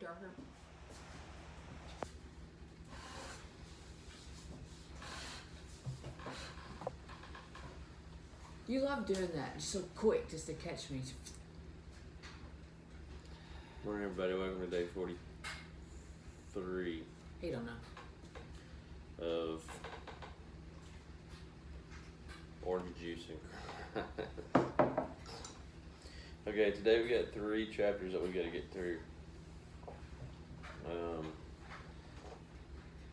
darker. You love doing that. Just so quick, just to catch me. Morning, everybody. Welcome to day 43 He don't know. of orange juicing. Okay, today we got 3 chapters that we got to get through.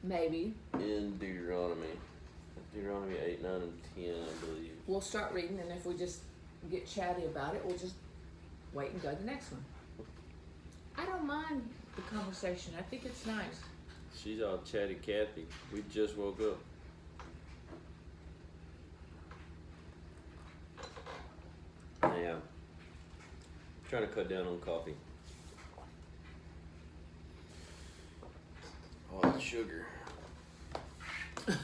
Maybe. In Deuteronomy 8, 9, and 10, I believe. We'll start reading, and if we just get chatty about it, we'll just wait and go to the next one. I don't mind the conversation. I think it's nice. She's all chatty Cathy. We just woke up. Yeah. Trying to cut down on coffee. All that sugar.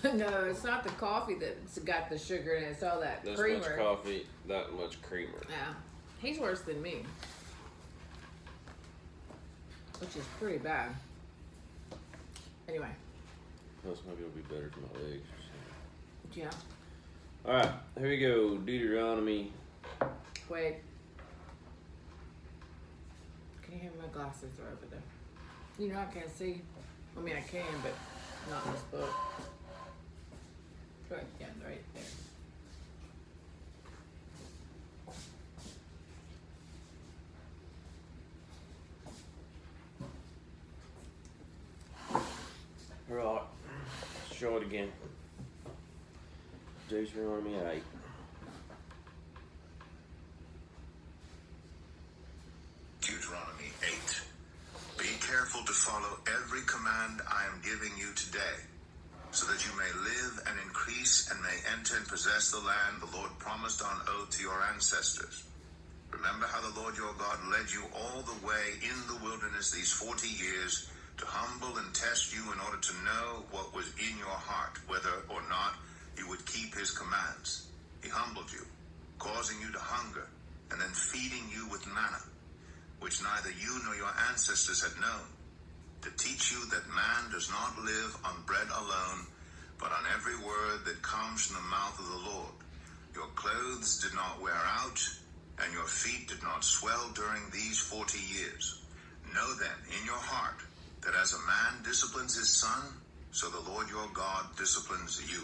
No, it's not the coffee that's got the sugar in it. It's all that This creamer. much coffee, that much creamer. Yeah, he's worse than me, which is pretty bad. Anyway, Plus, maybe it'll be better for my legs. yeah. All right, here we go. Deuteronomy. Wait. Can you hear my glasses are over there? You know I can't see. I mean I can, but not in this book. Right, yeah, right there. Right. Let's show it again. Deuteronomy 8. Deuteronomy 8. Be careful to follow every command I am giving you today, so that you may live and increase and may enter and possess the land the Lord promised on oath to your ancestors. Remember how the Lord your God led you all the way in the wilderness these 40 years to humble and test you in order to know what was in your heart, whether or not you would keep his commands. He humbled you, causing you to hunger, and then feeding you with manna, which neither you nor your ancestors had known, to teach you that man does not live on bread alone, but on every word that comes from the mouth of the Lord. Your clothes did not wear out, and your feet did not swell during these 40 years. Know then in your heart that as a man disciplines his son, so the Lord your God disciplines you.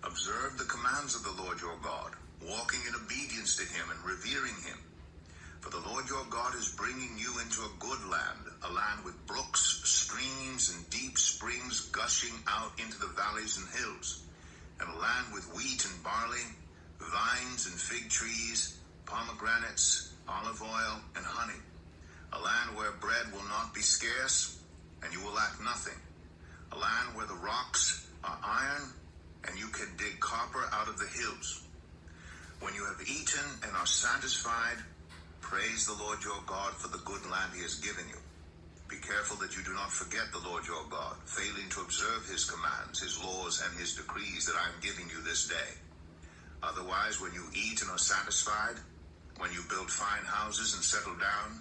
Observe the commands of the Lord your God, walking in obedience to him and revering him. For the Lord your God is bringing you into a good land, a land with brooks, streams, and deep springs gushing out into the valleys and hills, and a land with wheat and barley, vines and fig trees, pomegranates, olive oil, and honey, a land where bread will not be scarce, and you will lack nothing, a land where the rocks are iron, and you can dig copper out of the hills. When you have eaten and are satisfied, praise the Lord your God for the good land he has given you. Be careful that you do not forget the Lord your God, failing to observe his commands, his laws, and his decrees that I am giving you this day. Otherwise, when you eat and are satisfied, when you build fine houses and settle down,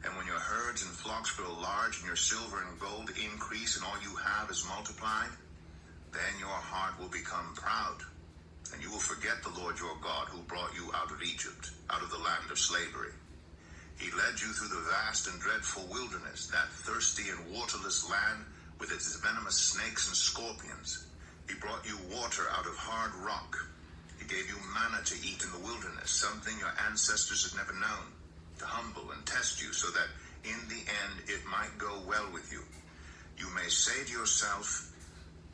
and when your herds and flocks grow large and your silver and gold increase and all you have is multiplied, then your heart will become proud, and you will forget the Lord your God who brought you out of Egypt, out of the land of slavery. He led you through the vast and dreadful wilderness, that thirsty and waterless land with its venomous snakes and scorpions. He brought you water out of hard rock. He gave you manna to eat in the wilderness, something your ancestors had never known, to humble and test you so that in the end it might go well with you. You may say to yourself,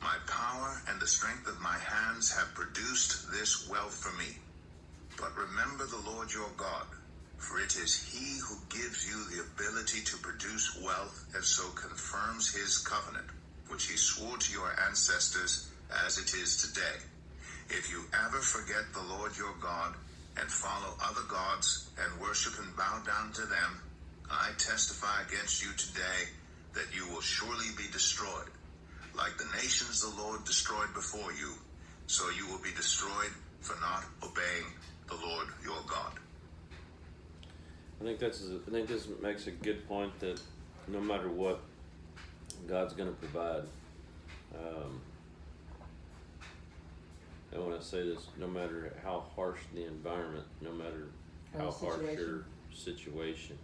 my power and the strength of my hands have produced this wealth for me. But remember the Lord your God, for it is he who gives you the ability to produce wealth and so confirms his covenant, which he swore to your ancestors as it is today. If you ever forget the Lord your God and follow other gods and worship and bow down to them, I testify against you today that you will surely be destroyed. Like the nations the Lord destroyed before you, so you will be destroyed for not obeying the Lord your God. I think this makes a good point that no matter what, God's going to provide. And when I say this, no matter how harsh the environment, no matter how harsh your situation,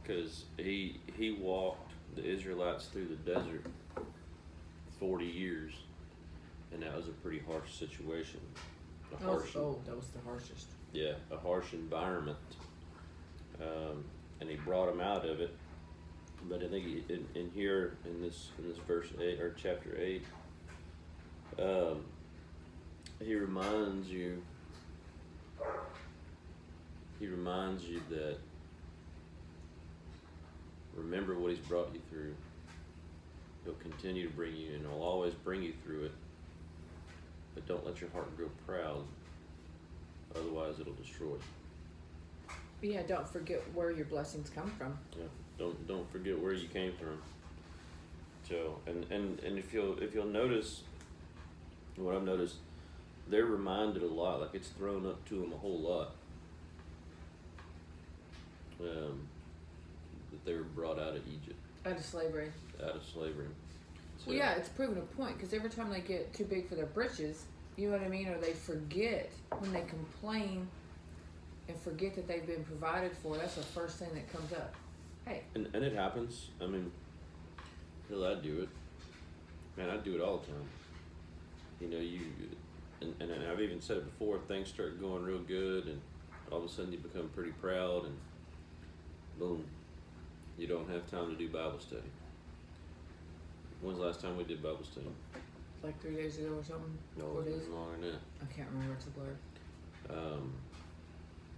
because he walked the Israelites through the desert 40 years, and that was a pretty harsh situation. That was the harshest. Yeah, a harsh environment, and he brought them out of it. But I think in here in this verse 8 or chapter 8, he reminds you that remember what he's brought you through. He'll continue to bring you, and he'll always bring you through it. But don't let your heart grow proud, otherwise it'll destroy you. Yeah, don't forget where your blessings come from. Yeah, don't forget where you came from. So, and if you'll notice, what I've noticed, they're reminded a lot, like it's thrown up to them a whole lot, that they were brought out of Egypt. Out of slavery. So, Well, yeah, it's proven a point, because every time they get too big for their britches, you know what I mean, or they forget when they complain and forget that they've been provided for, that's the first thing that comes up. Hey. And it happens. I mean, hell, I do it. Man, I do it all the time. You know, and I've even said it before, if things start going real good and all of a sudden you become pretty proud and boom, you don't have time to do Bible study. When's the last time we did Bible study? Like 3 days ago or something? No, 4 days? Longer than that. I can't remember, it's a blur.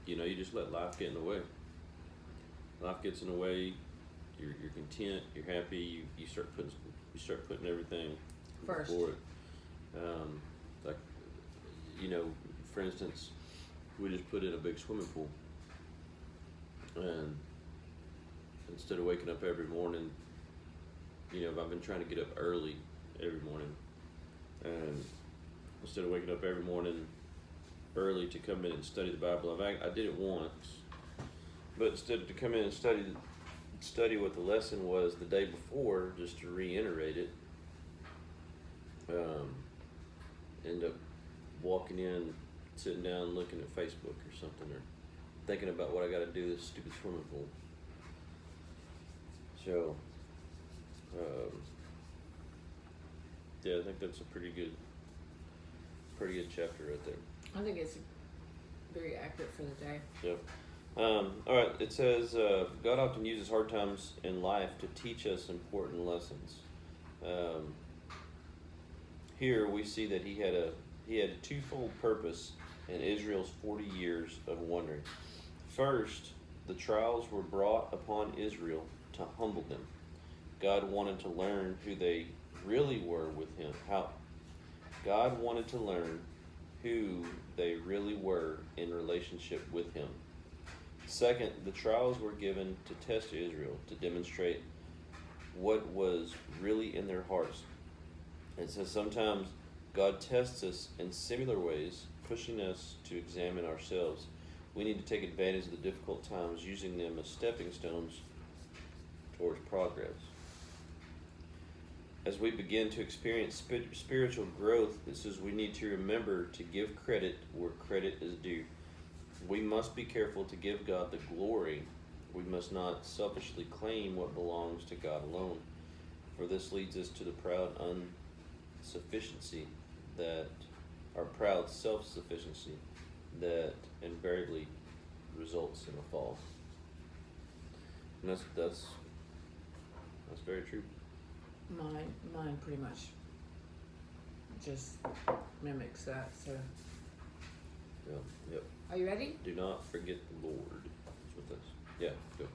You know, you just let life get in the way. Life gets in the way. You're content. You're happy. You start putting everything first before it. Like, you know, for instance, we just put in a big swimming pool, and instead of waking up every morning, you know, I've been trying to get up early every morning, and instead of waking up every morning early to come in and study the Bible, I did it once, but instead to come in and study what the lesson was the day before, just to reiterate it, end up walking in, sitting down, looking at Facebook or something, or thinking about what I got to do this stupid swimming pool. So, yeah, I think that's a pretty good chapter right there. I think it's very accurate for the day. Yeah. All right. It says God often uses hard times in life to teach us important lessons. Here we see that he had a twofold purpose in Israel's 40 years of wandering. First, the trials were brought upon Israel to humble them. God wanted to learn who they really were with him. God wanted to learn who they really were in relationship with him. Second, the trials were given to test Israel, to demonstrate what was really in their hearts. It says sometimes God tests us in similar ways, pushing us to examine ourselves. We need to take advantage of the difficult times, using them as stepping stones towards progress. As we begin to experience spiritual growth, it says we need to remember to give credit where credit is due. We must be careful to give God the glory. We must not selfishly claim what belongs to God alone, for this leads us to the proud self-sufficiency that invariably results in a fall. And that's very true. Mine pretty much just mimics that. So, Yep. Are you ready? Do not forget the Lord. That's what that's. Yeah, go.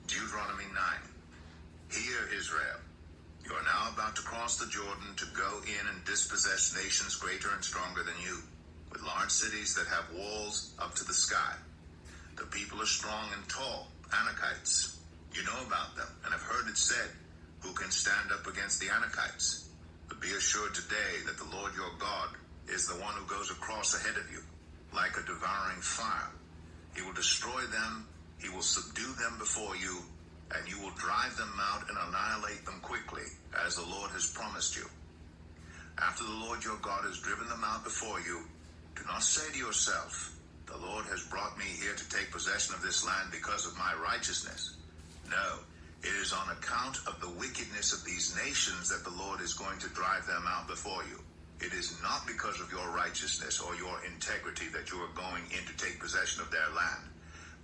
Deuteronomy 9. Hear, Israel. You are now about to cross the Jordan to go in and dispossess nations greater and stronger than you, with large cities that have walls up to the sky. The people are strong and tall, Anakites. You know about them and have heard it said, who can stand up against the Anakites? But be assured today that the Lord your God is the one who goes across ahead of you, like a devouring fire. He will destroy them He will subdue them before you, and you will drive them out and annihilate them quickly, as the Lord has promised you. After the Lord your God has driven them out before you, do not say to yourself, the Lord has brought me here to take possession of this land because of my righteousness. No, it is on account of the wickedness of these nations that the Lord is going to drive them out before you. It is not because of your righteousness or your integrity that you are going in to take possession of their land,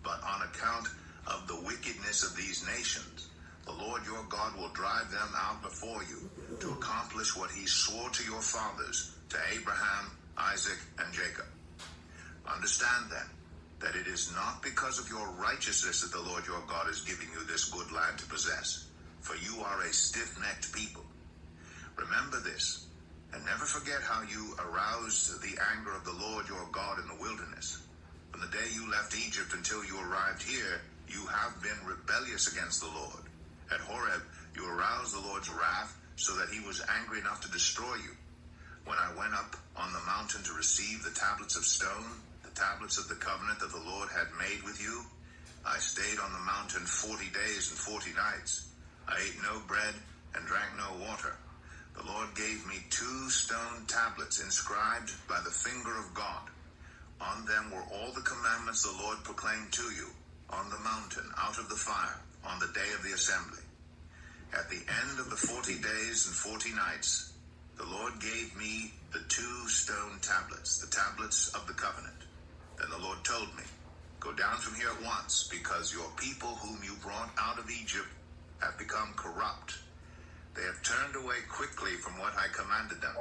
but on account of the wickedness of these nations. The Lord your God will drive them out before you to accomplish what he swore to your fathers, to Abraham, Isaac, and Jacob. Understand then that it is not because of your righteousness that the Lord your God is giving you this good land to possess, for you are a stiff-necked people. Remember this, and never forget how you aroused the anger of the Lord your God in the wilderness. From the day you left Egypt until you arrived here, you have been rebellious against the Lord. At Horeb, you aroused the Lord's wrath so that he was angry enough to destroy you. When I went up on the mountain to receive the tablets of stone, the tablets of the covenant that the Lord had made with you, I stayed on the mountain 40 days and 40 nights. I ate no bread and drank no water. The Lord gave me 2 stone tablets inscribed by the finger of God. On them were all the commandments the Lord proclaimed to you, on the mountain, out of the fire, on the day of the assembly. At the end of the 40 days and 40 nights, the Lord gave me the 2 stone tablets, the tablets of the covenant. Then the Lord told me, go down from here at once, because your people whom you brought out of Egypt have become corrupt. They have turned away quickly from what I commanded them,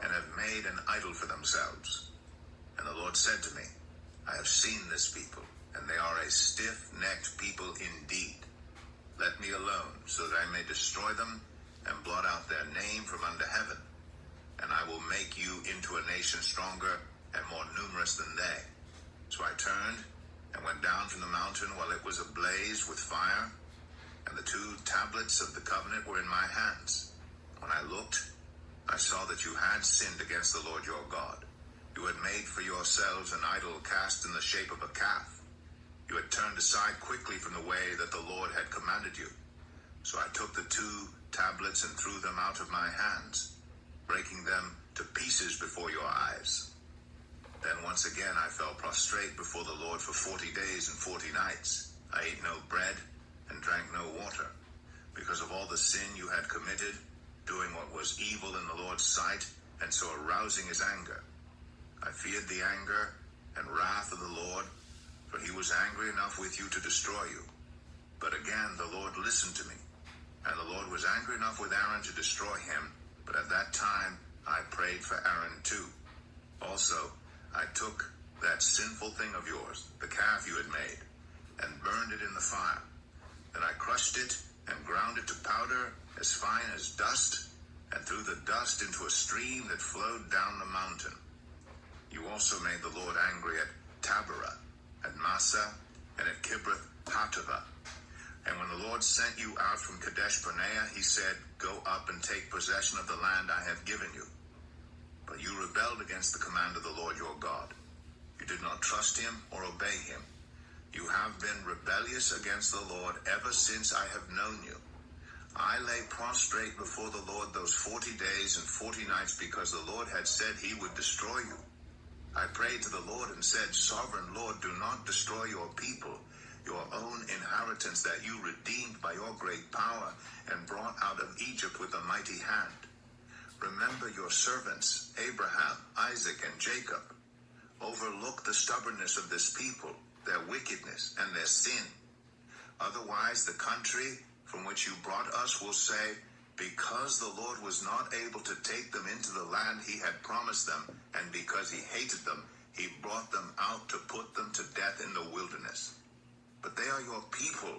and have made an idol for themselves. And the Lord said to me, I have seen this people, and they are a stiff-necked people indeed. Let me alone, so that I may destroy them and blot out their name from under heaven. And I will make you into a nation stronger and more numerous than they. So I turned and went down from the mountain while it was ablaze with fire, and the 2 tablets of the covenant were in my hands. When I looked, I saw that you had sinned against the Lord your God. You had made for yourselves an idol cast in the shape of a calf. You had turned aside quickly from the way that the Lord had commanded you. So I took the 2 tablets and threw them out of my hands, breaking them to pieces before your eyes. Then once again I fell prostrate before the Lord for 40 days and 40 nights. I ate no bread and drank no water, because of all the sin you had committed, doing what was evil in the Lord's sight, and so arousing his anger. I feared the anger and wrath of the Lord, for he was angry enough with you to destroy you. But again the Lord listened to me, and the Lord was angry enough with Aaron to destroy him, but at that time I prayed for Aaron too. Also, I took that sinful thing of yours, the calf you had made, and burned it in the fire. Then I crushed it and ground it to powder as fine as dust, and threw the dust into a stream that flowed down the mountain. You also made the Lord angry at Taberah, at Massa, and at Kibroth Hattaavah. And when the Lord sent you out from Kadesh Barnea, he said, go up and take possession of the land I have given you. But you rebelled against the command of the Lord your God. You did not trust him or obey him. You have been rebellious against the Lord ever since I have known you. I lay prostrate before the Lord those 40 days and 40 nights because the Lord had said he would destroy you. I prayed to the Lord and said, Sovereign Lord, do not destroy your people, your own inheritance that you redeemed by your great power and brought out of Egypt with a mighty hand. Remember your servants, Abraham, Isaac, and Jacob. Overlook the stubbornness of this people, their wickedness, and their sin. Otherwise, the country from which you brought us will say, because the Lord was not able to take them into the land he had promised them, and because he hated them, he brought them out to put them to death in the wilderness. But they are your people,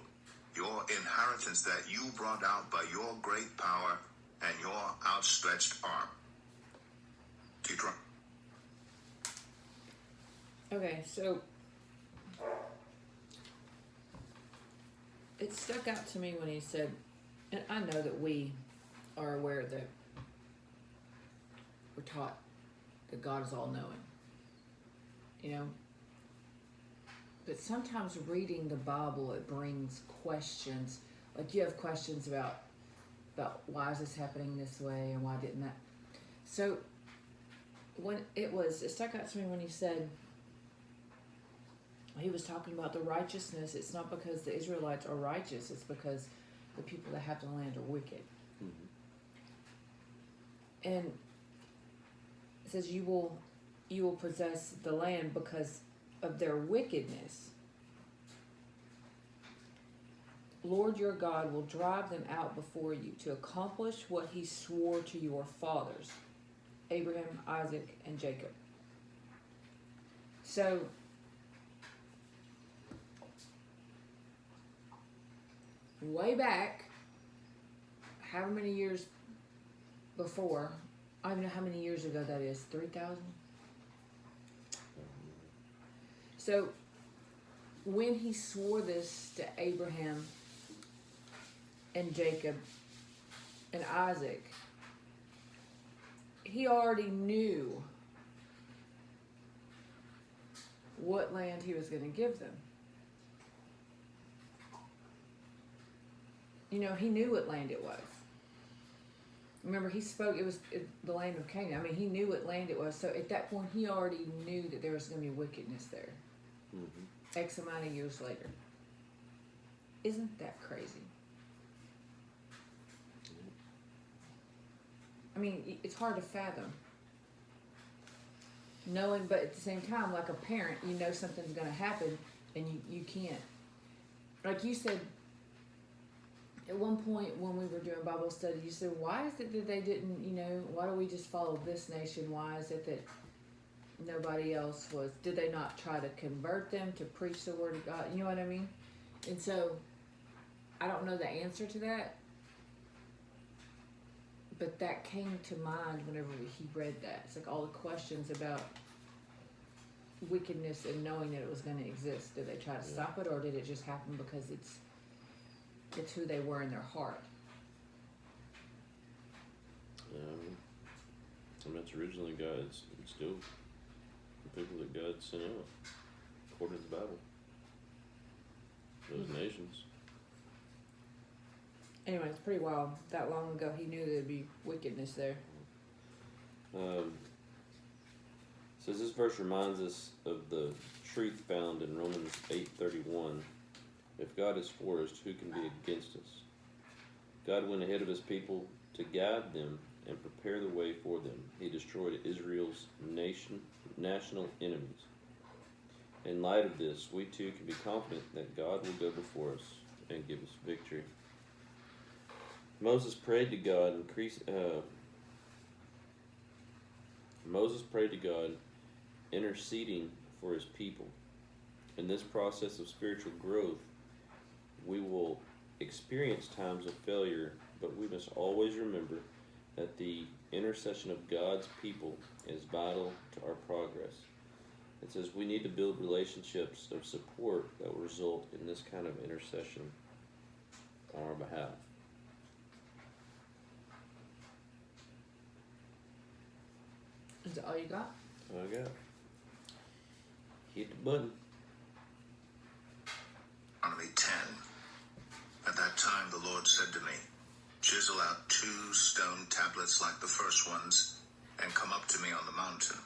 your inheritance that you brought out by your great power and your outstretched arm. Deidre. Okay, so it stuck out to me when he said, and I know that we are aware that we're taught that God is all-knowing. You know, But sometimes reading the Bible, it brings questions. Like you have questions about why is this happening this way and why didn't that. So when it stuck out to me when he said, he was talking about the righteousness. It's not because the Israelites are righteous. It's because the people that have the land are wicked. Mm-hmm. And it says you will possess the land because of their wickedness. Lord your God will drive them out before you to accomplish what he swore to your fathers, Abraham, Isaac, and Jacob. So, way back, however many years before, I don't know how many years ago that is, 3,000? So, when he swore this to Abraham and Jacob and Isaac, he already knew what land he was going to give them. You know, he knew what land it was. Remember, he spoke, it was the land of Canaan. I mean, he knew what land it was. So at that point, he already knew that there was going to be wickedness there. Mm-hmm. X amount of years later. Isn't that crazy? I mean, it's hard to fathom. Knowing, but at the same time, like a parent, you know something's going to happen and you can't. Like you said, at one point when we were doing Bible study, you said, why is it that they didn't, why do we just follow this nation? Why is it that nobody else was? Did they not try to convert them to preach the word of God? You know what I mean? And so, I don't know the answer to that. But that came to mind whenever he read that. It's like all the questions about wickedness and knowing that it was going to exist. Did they try to stop it, or did it just happen because it's who they were in their heart? And that's originally God's, it's still the people that God sent out, according to the Bible. Those nations. Anyway, it's pretty wild. That long ago, he knew there'd be wickedness there. Says this verse reminds us of the truth found in Romans 8:31. If God is for us, who can be against us? God went ahead of his people to guide them and prepare the way for them. He destroyed Israel's national enemies. In light of this, we too can be confident that God will go before us and give us victory. Moses prayed to God, interceding for his people. In this process of spiritual growth, we will experience times of failure, but we must always remember that the intercession of God's people is vital to our progress. It says we need to build relationships of support that will result in this kind of intercession on our behalf. Is that all you got? All I got. Hit the button. Deuteronomy 10. At that time the Lord said to me, chisel out 2 stone tablets like the first ones, and come up to me on the mountain.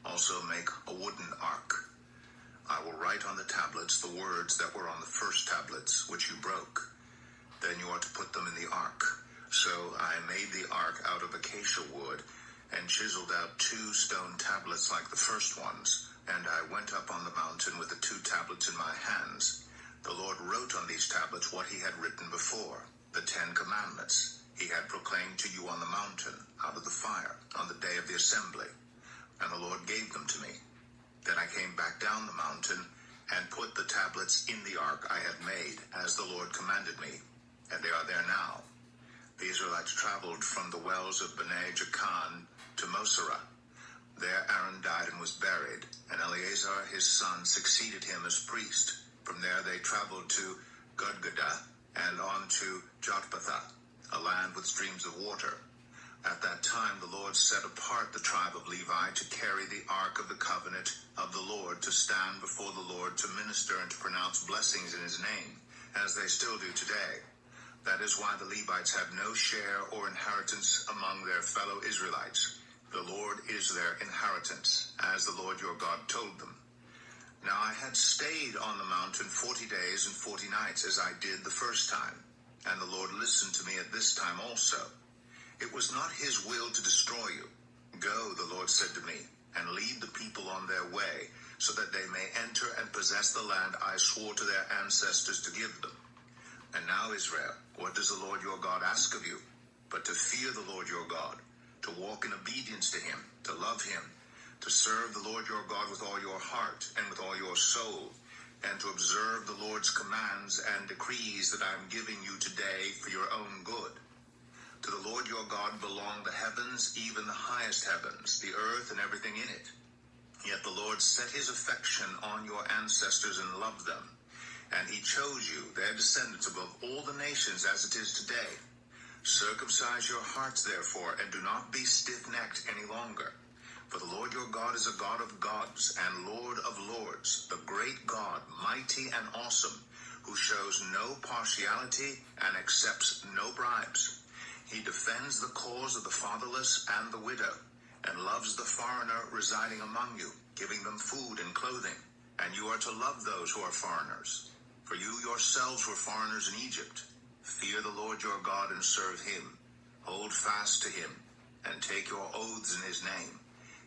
Also make a wooden ark. I will write on the tablets the words that were on the first tablets, which you broke. Then you are to put them in the ark. So I made the ark out of acacia wood, and chiseled out 2 stone tablets like the first ones, and I went up on the mountain with the 2 tablets in my hands. The Lord wrote on these tablets what he had written before, the 10 commandments he had proclaimed to you on the mountain, out of the fire, on the day of the assembly. And the Lord gave them to me. Then I came back down the mountain, and put the tablets in the ark I had made, as the Lord commanded me, and they are there now. The Israelites traveled from the wells of Bnei Jacan to Mosera. There Aaron died and was buried, and Eleazar his son succeeded him as priest. From there they traveled to Gudgodah and on to Jotbathah, a land with streams of water. At that time the Lord set apart the tribe of Levi to carry the ark of the covenant of the Lord, to stand before the Lord, to minister and to pronounce blessings in his name, as they still do today. That is why the Levites have no share or inheritance among their fellow Israelites. The Lord is their inheritance, as the Lord your God told them. Now I had stayed on the mountain 40 days and 40 nights, as I did the first time, and the Lord listened to me at this time also. It was not his will to destroy you. Go, the Lord said to me, and lead the people on their way, so that they may enter and possess the land I swore to their ancestors to give them. And now, Israel, what does the Lord your God ask of you? But to fear the Lord your God, to walk in obedience to him, to love him, to serve the Lord your God with all your heart and with all your soul, and to observe the Lord's commands and decrees that I am giving you today for your own good. To the Lord your God belong the heavens, even the highest heavens, the earth and everything in it. Yet the Lord set his affection on your ancestors and loved them. And he chose you, their descendants, above all the nations as it is today. Circumcise your hearts, therefore, and do not be stiff-necked any longer. For the Lord your God is a God of gods and Lord of lords, the great God, mighty and awesome, who shows no partiality and accepts no bribes. He defends the cause of the fatherless and the widow, and loves the foreigner residing among you, giving them food and clothing. And you are to love those who are foreigners. For you yourselves were foreigners in Egypt. Fear the Lord your God and serve him. Hold fast to him, and take your oaths in his name.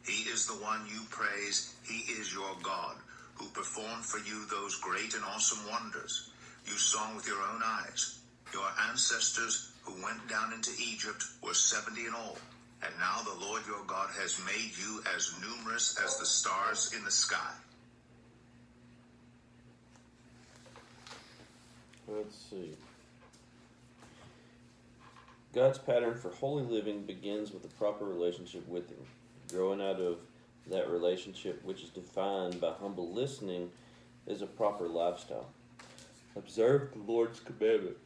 He is the one you praise. He is your God, who performed for you those great and awesome wonders you saw with your own eyes. Your ancestors who went down into Egypt were 70 in all. And now the Lord your God has made you as numerous as the stars in the sky. Let's see. God's pattern for holy living begins with a proper relationship with him. Growing out of that relationship, which is defined by humble listening, is a proper lifestyle. Observe the Lord's commandment.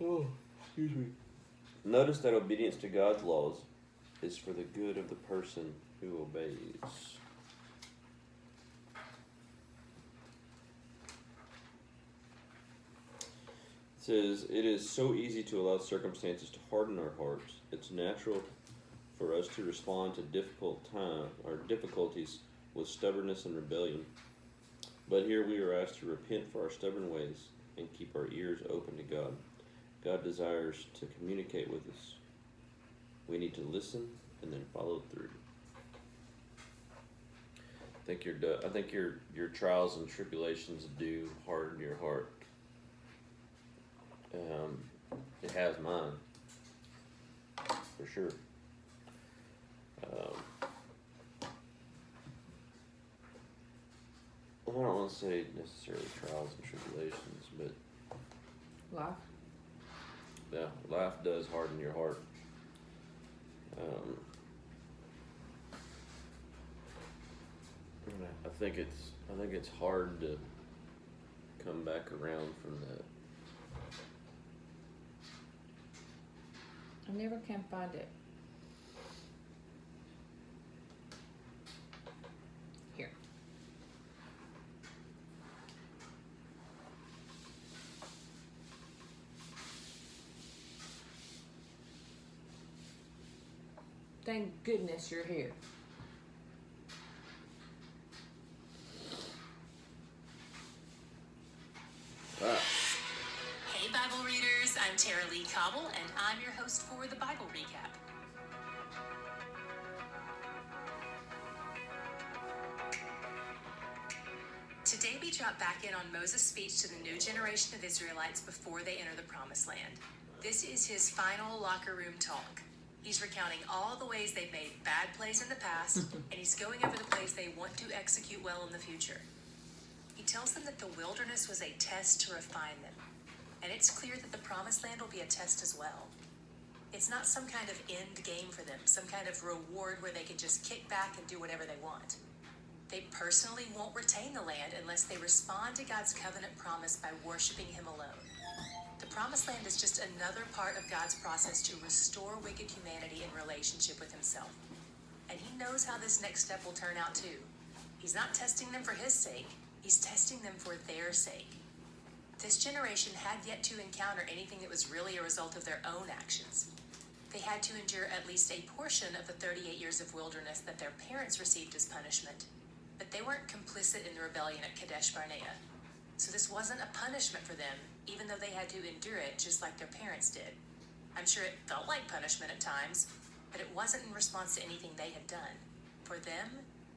Oh, excuse me. Notice that obedience to God's laws is for the good of the person who obeys. It says, it is so easy to allow circumstances to harden our hearts. It's natural for us to respond to difficulties with stubbornness and rebellion. But here we are asked to repent for our stubborn ways and keep our ears open to God. God desires to communicate with us. We need to listen and then follow through. I think your trials and tribulations do harden your heart. It has mine, for sure. I don't want to say necessarily trials and tribulations, but Life. yeah, life does harden your heart. I think it's hard to come back around from that. I never can find it. Here. Thank goodness you're here. Hey Bible readers, I'm Tara Lee Cobble and I'm your host for the Bible Recap. Today we drop back in on Moses' speech to the new generation of Israelites before they enter the Promised Land. This is his final locker room talk. He's recounting all the ways they've made bad plays in the past, and he's going over the plays they want to execute well in the future. He tells them that the wilderness was a test to refine them, and it's clear that the Promised Land will be a test as well. It's not some kind of end game for them, some kind of reward where they can just kick back and do whatever they want. They personally won't retain the land unless they respond to God's covenant promise by worshiping him alone. The Promised Land is just another part of God's process to restore wicked humanity in relationship with himself. And he knows how this next step will turn out too. He's not testing them for his sake, he's testing them for their sake. This generation had yet to encounter anything that was really a result of their own actions. They had to endure at least a portion of the 38 years of wilderness that their parents received as punishment, but they weren't complicit in the rebellion at Kadesh Barnea. So this wasn't a punishment for them, even though they had to endure it just like their parents did. I'm sure it felt like punishment at times, but it wasn't in response to anything they had done. For them,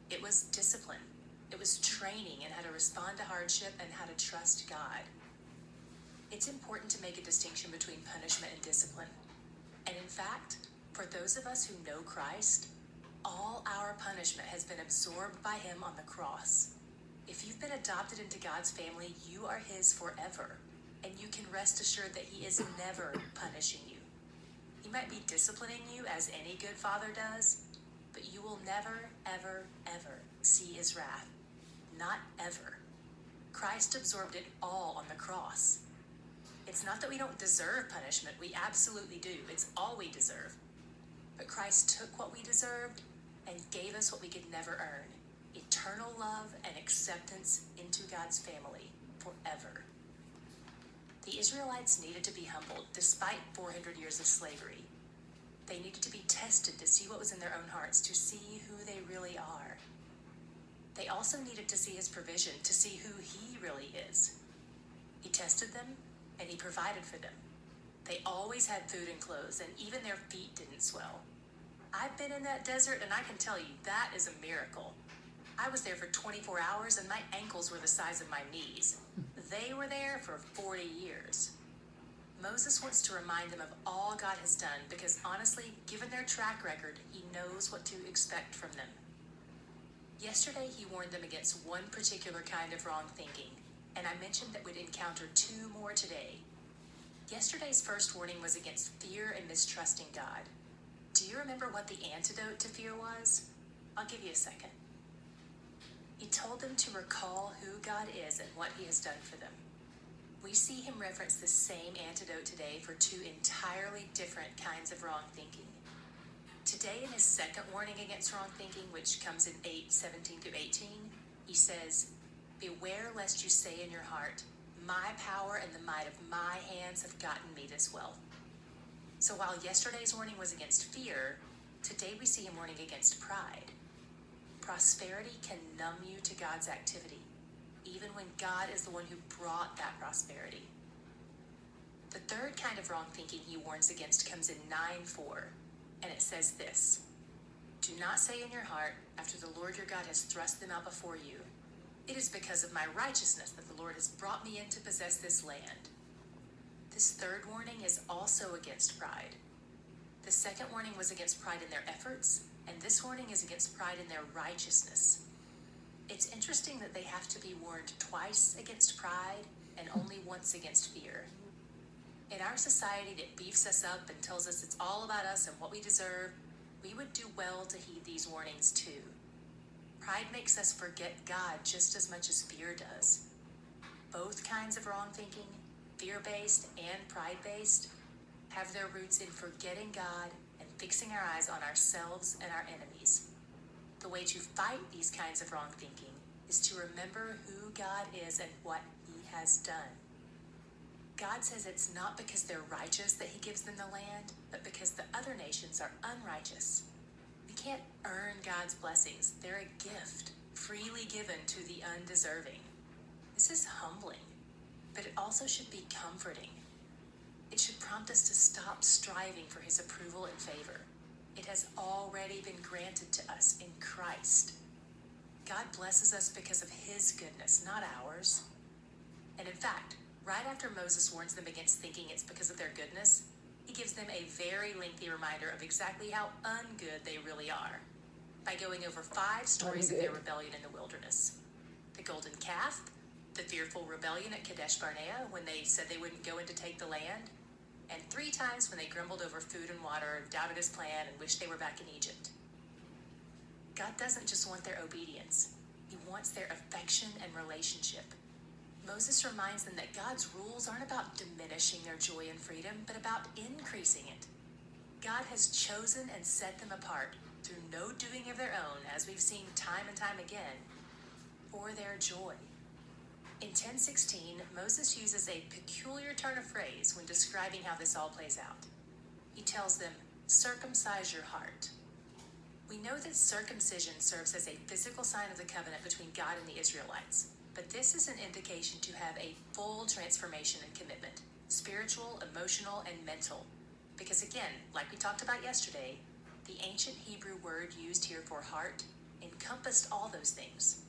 it was discipline. It was training in how to respond to hardship and how to trust God. It's important to make a distinction between punishment and discipline. And in fact, for those of us who know Christ, all our punishment has been absorbed by him on the cross. If you've been adopted into God's family, you are his forever, and you can rest assured that he is never punishing you. He might be disciplining you as any good father does, but you will never, ever, ever see his wrath. Not ever. Christ absorbed it all on the cross. It's not that we don't deserve punishment. We absolutely do. It's all we deserve. But Christ took what we deserved and gave us what we could never earn: eternal love and acceptance into God's family forever. The Israelites needed to be humbled despite 400 years of slavery. They needed to be tested to see what was in their own hearts, to see who they really are. They also needed to see his provision, to see who he really is. He tested them, and he provided for them. They always had food and clothes, and even their feet didn't swell. I've been in that desert, and I can tell you, that is a miracle. I was there for 24 hours, and my ankles were the size of my knees. They were there for 40 years. Moses wants to remind them of all God has done, because honestly, given their track record, he knows what to expect from them. Yesterday, he warned them against one particular kind of wrong thinking, and I mentioned that we'd encounter two more today. Yesterday's first warning was against fear and mistrusting God. Do you remember what the antidote to fear was? I'll give you a second. He told them to recall who God is and what he has done for them. We see him reference the same antidote today for two entirely different kinds of wrong thinking. Today, in his second warning against wrong thinking, which comes in 8:17-18, he says, "Beware lest you say in your heart, 'My power and the might of my hands have gotten me this wealth.'" So while yesterday's warning was against fear, today we see him warning against pride. Prosperity can numb you to God's activity, even when God is the one who brought that prosperity. The third kind of wrong thinking he warns against comes in 9:4, and it says this: "Do not say in your heart, after the Lord your God has thrust them out before you, 'It is because of my righteousness that the Lord has brought me in to possess this land.'" This third warning is also against pride. The second warning was against pride in their efforts, and this warning is against pride in their righteousness. It's interesting that they have to be warned twice against pride and only once against fear. In our society that beefs us up and tells us it's all about us and what we deserve, we would do well to heed these warnings too. Pride makes us forget God just as much as fear does. Both kinds of wrong thinking, fear-based and pride-based, have their roots in forgetting God and fixing our eyes on ourselves and our enemies. The way to fight these kinds of wrong thinking is to remember who God is and what he has done. God says it's not because they're righteous that he gives them the land, but because the other nations are unrighteous. We can't earn God's blessings. They're a gift, freely given to the undeserving. This is humbling, but it also should be comforting. It should prompt us to stop striving for his approval and favor. It has already been granted to us in Christ. God blesses us because of his goodness, not ours. And in fact, right after Moses warns them against thinking it's because of their goodness, he gives them a very lengthy reminder of exactly how ungood they really are by going over 5 stories of their rebellion in the wilderness. The golden calf, the fearful rebellion at Kadesh Barnea when they said they wouldn't go in to take the land, and 3 times when they grumbled over food and water, doubted his plan, and wished they were back in Egypt. God doesn't just want their obedience. He wants their affection and relationship. Moses reminds them that God's rules aren't about diminishing their joy and freedom, but about increasing it. God has chosen and set them apart through no doing of their own, as we've seen time and time again, for their joy. In 10:16, Moses uses a peculiar turn of phrase when describing how this all plays out. He tells them, circumcise your heart. We know that circumcision serves as a physical sign of the covenant between God and the Israelites, but this is an indication to have a full transformation and commitment, spiritual, emotional, and mental. Because again, like we talked about yesterday, the ancient Hebrew word used here for heart encompassed all those things.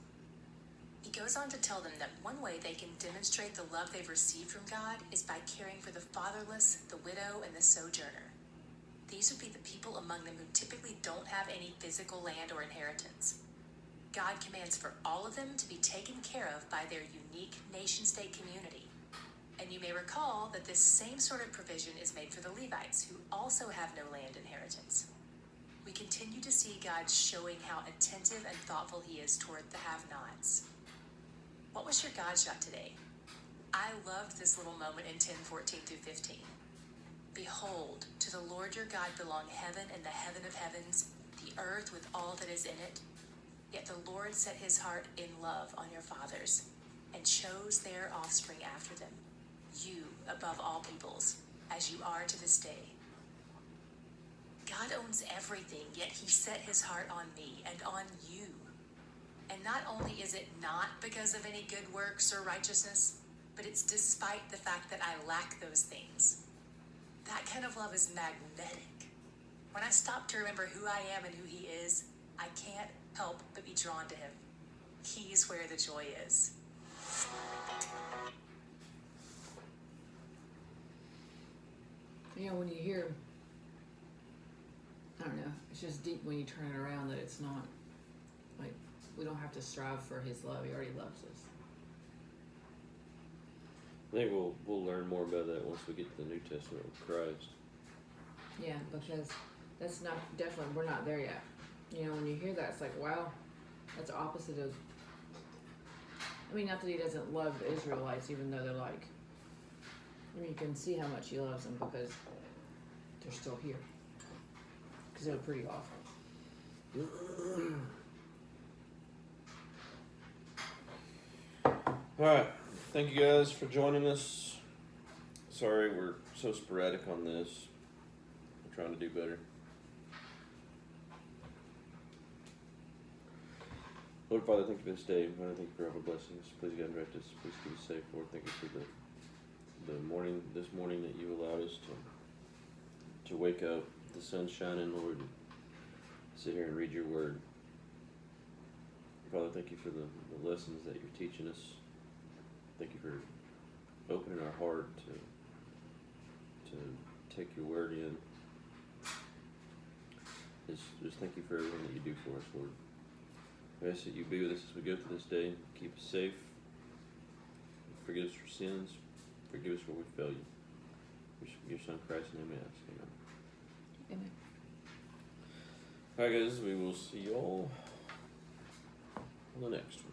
He goes on to tell them that one way they can demonstrate the love they've received from God is by caring for the fatherless, the widow, and the sojourner. These would be the people among them who typically don't have any physical land or inheritance. God commands for all of them to be taken care of by their unique nation-state community. And you may recall that this same sort of provision is made for the Levites, who also have no land inheritance. We continue to see God showing how attentive and thoughtful he is toward the have-nots. What was your God shot today? I loved this little moment in 10:14-15. Behold, to the Lord your God belong heaven and the heaven of heavens, the earth with all that is in it. Yet the Lord set his heart in love on your fathers, and chose their offspring after them, you above all peoples, as you are to this day. God owns everything, yet he set his heart on me and on you. And not only is it not because of any good works or righteousness, but it's despite the fact that I lack those things. That kind of love is magnetic. When I stop to remember who I am and who he is, I can't help but be drawn to him. He's where the joy is. You know, when you hear, I don't know, it's just deep when you turn it around that it's not, like, we don't have to strive for his love. He already loves us. I think we'll learn more about that once we get to the New Testament with Christ. Yeah, because that's not, definitely, we're not there yet. You know, when you hear that, it's like, wow, that's opposite of, I mean, not that he doesn't love the Israelites, even though they're like, I mean, you can see how much he loves them because they're still here. Because they were pretty awful. Alright, thank you guys for joining us. Sorry we're so sporadic on this. We're trying to do better. Lord Father, thank you for this day. Father, thank you for all the blessings. Please guide and direct us. Please keep us safe, Lord. Thank you for the morning, this morning that you allowed us to wake up, the sun shining, Lord, and sit here and read your word. Father, thank you for the lessons that you're teaching us. Thank you for opening our heart to take your word in. Just thank you for everything that you do for us, Lord. I ask that you be with us as we go through this day. Keep us safe. Forgive us for sins. Forgive us where we fail you. Your son Christ's name we ask. Amen. Amen. Alright guys, we will see you all on the next one.